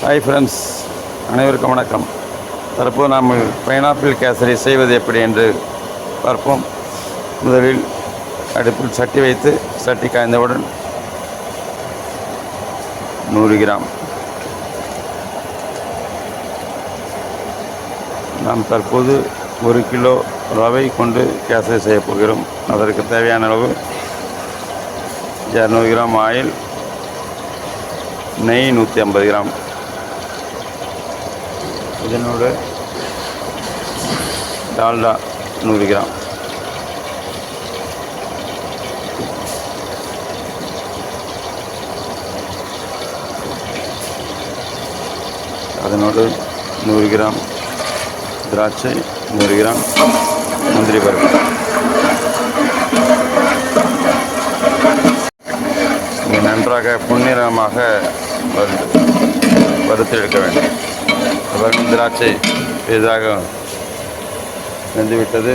Hi friends, அனைவருக்கும் வணக்கம். தற்போது நாம் பைனாப்பிள் கேசரி செய்வது எப்படி என்று பார்ப்போம். முதலில் அடுப்பில் சட்டி வைத்து சட்டி காய்ந்தவுடன் 100 கிராம் நாம் தற்போது 1 கிலோ ரவை கொண்டு கேசரி செய்யப் போகிறோம். அதற்கு தேவையான அளவு 200 கிராம் ஆயில், நெய் 150 கிராம், இதனோடு டால்டா 100 கிராம், அதனோடு 100 கிராம் திராட்சை, 100 கிராம் முந்திரி பருப்பு. இது நன்றாக பொன்னிறமாக வறுத்து எடுக்க வேண்டும். திராட்சை பெரிதாக வெந்துவிட்டது,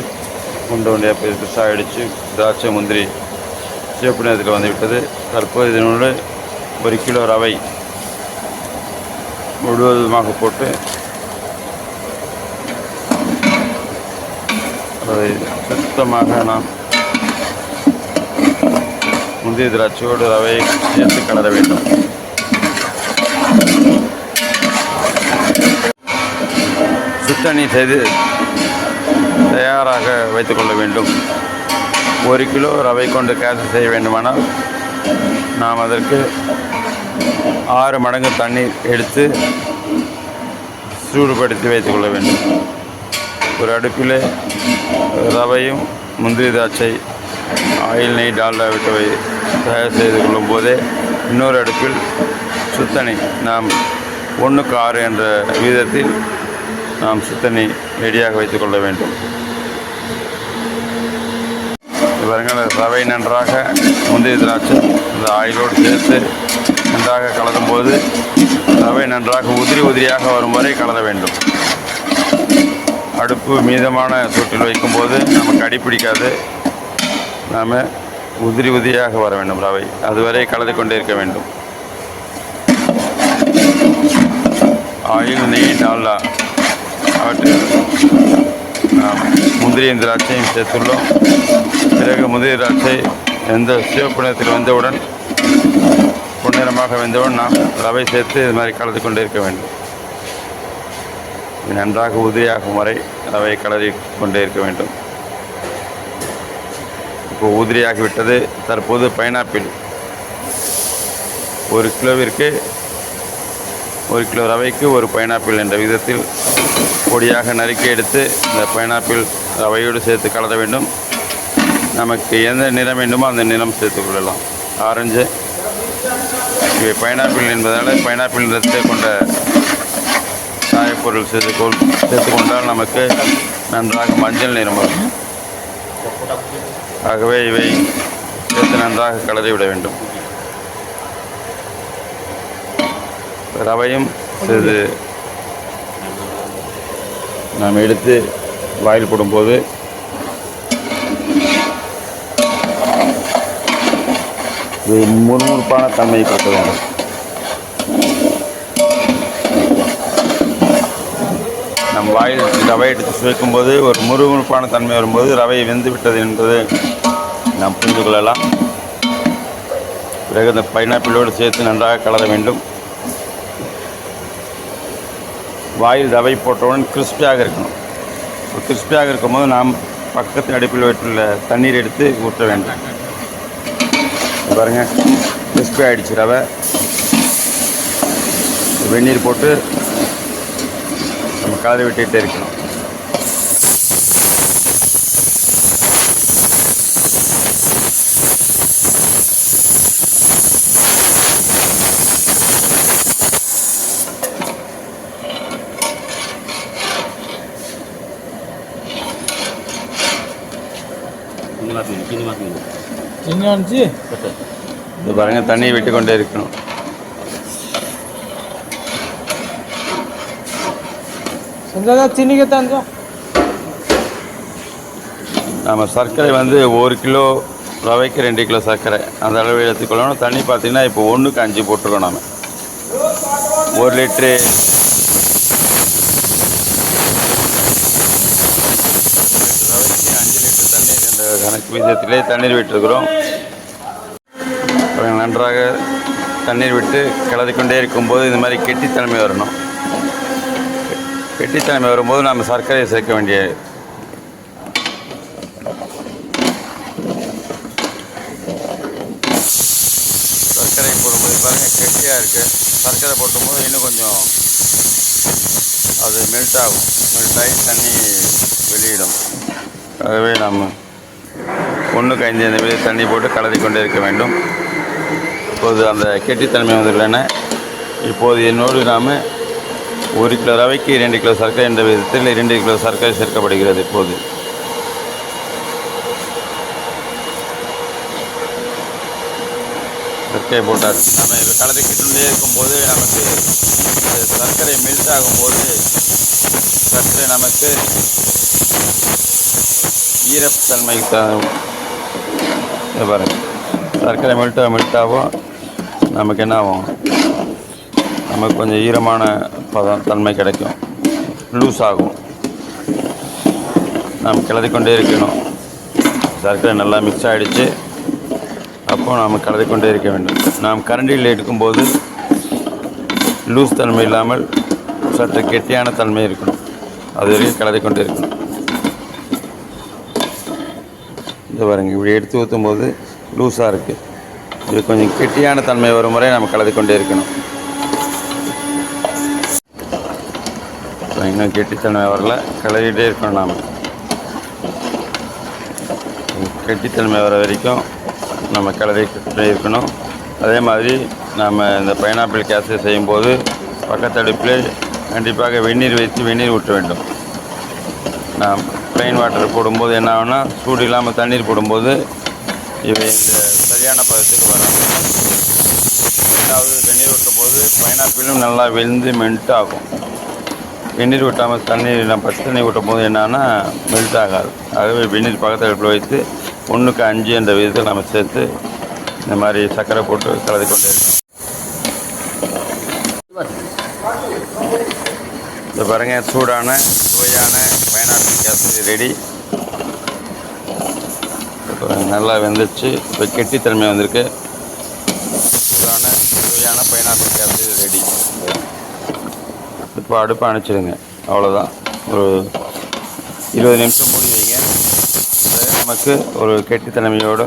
உண்டை உண்டையாக பெருசாக ஆகிடுச்சு. திராட்சை முந்திரி சிவப்பு நிறத்தில் வந்துவிட்டது. தற்போது இதனோடு 1 கிலோ ரவை முழுவதுமாக போட்டு அதை சுத்தமாக நாம் முந்திரி திராட்சையோடு ரவையை சேர்த்து கலர வேண்டும். சுத்தணி செய்து தயாராக வைத்துக்கொள்ள வேண்டும். 1 கிலோ ரவை கொண்டு கேசரி செய்ய வேண்டுமானால் நாம் அதற்கு 6 மடங்கு தண்ணீர் எடுத்து சூடுபடுத்தி வைத்துக்கொள்ள வேண்டும். ஒரு அடுப்பில் ரவையும் முந்திரி திராட்சை, ஆயில், நெய், டால்டா விட்டு தயார் செய்து கொள்ளும் போதே இன்னொரு அடுப்பில் சுத்தணி நாம் 1:6 என்ற வீதத்தில் நாம் சுத்தணி ரெடியாக வைத்துக்கொள்ள வேண்டும். இவர்கள் ரவை நன்றாக முந்திரி திராட்சை இந்த ஆயிலோடு சேர்த்து நன்றாக கலரும் போது ரவை நன்றாக உதிரியாக வரும் வரை கலர வேண்டும். அடுப்பு மீதமான சூட்டில் வைக்கும்போது நமக்கு அடிப்பிடிக்காது. நாம் உதிரியாக வர வேண்டும் ரவை, அதுவரை கலந்து கொண்டே இருக்க வேண்டும். ஆயில், நெய், டால்டா அவற்றில் நாம் முந்திரியும் திராட்சையும் சேர்த்துள்ளோம். பிறகு முந்திரி திராட்சை எந்த சிவப்பு நிறத்தில் வெந்தவுடன், பொன்னிறமாக வெந்தவுடன் நாம் ரவை சேர்த்து இது மாதிரி கலந்து கொண்டே இருக்க வேண்டும். நன்றாக உதிரியாகும் வரை ரவை கலரி கொண்டே இருக்க வேண்டும். இப்போ உதிரியாகிவிட்டது. தற்போது பைனாப்பிள் 1 கிலோவிற்கு 1 கிலோ ரவைக்கு 1 பைனாப்பிள் என்ற விதத்தில் பொடியாக நறுக்கி எடுத்து இந்த பைனாப்பிள் ரவையோடு சேர்த்து கலர வேண்டும். நமக்கு எந்த நிறம் வேண்டுமோ அந்த நிறம் சேர்த்துக் கொள்ளலாம். ஆரஞ்சு, இவை பைனாப்பிள் என்பதால் பைனாப்பிள் நிறத்தை கொண்ட சாயப்பொருள் சேர்த்து கொண்டால் நமக்கு நன்றாக மஞ்சள் நிறம் வரும். ஆகவே இவை சேர்த்து நன்றாக கலரிவிட வேண்டும். ரவையும் சிறிது நாம் எடுத்து வாயில் போடும்போது இது முறுமுறுப்பான தன்மையை கொடுக்க வேண்டும். நம் வாயில் ரவை எடுத்து சுவைக்கும்போது ஒரு முறுமுறுப்பான தன்மை வரும்போது ரவை வெந்து விட்டது என்பது நாம் புரிந்து கொள்ளலாம். பிறகு இந்த பைனாப்பிளோடு சேர்த்து நன்றாக கலர வேண்டும். வாயில் ரவை போட்டவுடன் கிறிஸ்பியாக இருக்கணும். கிறிஸ்பியாக இருக்கும்போது நாம் பக்கத்து அடுப்பில் வைத்துள்ள தண்ணீர் எடுத்து ஊற்ற வேண்டும். பாருங்கள், கிறிஸ்பி ஆகிடுச்சு ரவை. வெந்நீர் போட்டு நம்ம கலரி விட்டுகிட்டே இருக்கணும். இது பாருங்க, தண்ணியை விட்டு கொண்டே இருக்கணும். நம்ம சர்க்கரை வந்து 1 கிலோ ரவைக்கு 2 கிலோ சர்க்கரை அந்த அளவு எடுத்துக்கொள்ளணும். தண்ணி பார்த்தீங்கன்னா இப்போ 1க்கு 5 போட்டுருக்கோம். நம்ம 1 லிட்ரு ரவைக்கு 5 லிட்டர் தண்ணீர் என்ற கணக்கு விகிதத்திலே தண்ணீர் விட்டிருக்கிறோம். நன்றாக தண்ணீர் விட்டு கிளறிக்கொண்டே இருக்கும்போது இந்த மாதிரி கெட்டித்தன்மை வரணும். கெட்டித்தன்மை வரும்போது நாம் சர்க்கரையை சேர்க்க வேண்டிய சர்க்கரை போடும்போது பாருங்கள் கெட்டியாக இருக்குது. சர்க்கரை போடும்போது இன்னும் கொஞ்சம் அது மெல்ட் ஆகும். மெல்ட் ஆகி தண்ணி வெளியிடும். ஆகவே நாம் 1:5 அந்த மாதிரி தண்ணி போட்டு கலரி கொண்டே இருக்க வேண்டும். இப்போது அந்த கெட்டித்தன்மை வந்துள்ளன. இப்போது என்னோடு நாம் 1 கிலோ ரவைக்கு 2 கிலோ சர்க்கரை என்ற விதத்தில் 2 கிலோ சர்க்கரை சேர்க்கப்படுகிறது. இப்போது சர்க்கரை போட்டாச்சு. நம்ம இப்போ கலரிக்கிட்டே இருக்கும்போது நமக்கு சர்க்கரை மெல்ட் ஆகும்போது சர்க்கரை நமக்கு ஈரத்தன்மை பாருங்கள். சர்க்கரை மெல்ட்டாகும் நமக்கு என்ன ஆகும், நமக்கு கொஞ்சம் ஈரமான தன்மை கிடைக்கும், லூஸ் ஆகும். நாம் கிளறிக்கொண்டே இருக்கணும். சர்க்கரை நல்லா மிக்ஸ் ஆகிடுச்சு. அப்போது நாம் கலரிக்கொண்டே இருக்க வேண்டும். நாம் கரண்டியில் எடுக்கும்போது லூஸ் தன்மை இல்லாமல் சற்று கெட்டியான தன்மை இருக்கணும். அது வரைக்கும் கலரிக்கொண்டே இருக்கணும். இது பாருங்கள், இப்படி எடுத்து ஊற்றும்போது லூஸாக இருக்குது. இது கொஞ்சம் கெட்டியான தன்மை வரும் முறை நம்ம கலரிக்கொண்டே இருக்கணும். இன்னும் கெட்டித்தன்மை வரல, கிளறிகிட்டே இருக்கணும். நாம் கெட்டித்தன்மை வர வரைக்கும் நம்ம கிளறிக்கிட்டே இருக்கணும். அதே மாதிரி நாம் இந்த பைனாப்பிள் கேசரி செய்யும்போது பக்கத்து அடுப்பில் கண்டிப்பாக வெந்நீர் வைத்து வெந்நீர் ஊற்ற வேண்டும். நாம் ப்ளைன் வாட்டர் போடும்போது என்ன ஆகும்னா, சூடு இல்லாமல் தண்ணீர் போடும்போது இவை இந்த சரியான பதத்துக்கு வராது. ரெண்டாவது வெந்நீர் ஊற்றும் போது பைனாப்பிளும் நல்லா வெந்து மெல்ட் ஆகும். வெந்நீர் ஊட்டாமல் தண்ணீர் நம்ம பச்சை தண்ணி ஊட்டும் போது என்னன்னா மெல்ட் ஆகாது. ஆகவே வெந்நீர் பக்கத்து அடுப்பில் வைத்து 1:5 என்ற விதத்தில் நம்ம சேர்த்து இந்த மாதிரி சர்க்கரை போட்டு கலந்து கொண்டே இருக்கணும். இப்போ பாருங்கள், சூடான சுவையான பைனாப்பிள் கேசரி ரெடி. இப்போ நல்லா வெந்துச்சு. இப்போ கெட்டித்தன்மை வந்திருக்கு. சூடான சுவையான பைனாப்பிள் கேசரி ரெடி. இப்போ அடுப்பை அணைச்சிடுங்க. அவ்வளோதான். ஒரு 20 நிமிஷம் மூடி வைங்க. நமக்கு ஒரு கெட்டித்தன்மையோட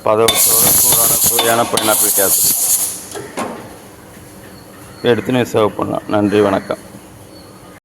பதவத்தோட சூடான சுவையான பைனாப்பிள் கேசரி எடுத்துன்னு சர்வ் பண்ணலாம். நன்றி, வணக்கம்.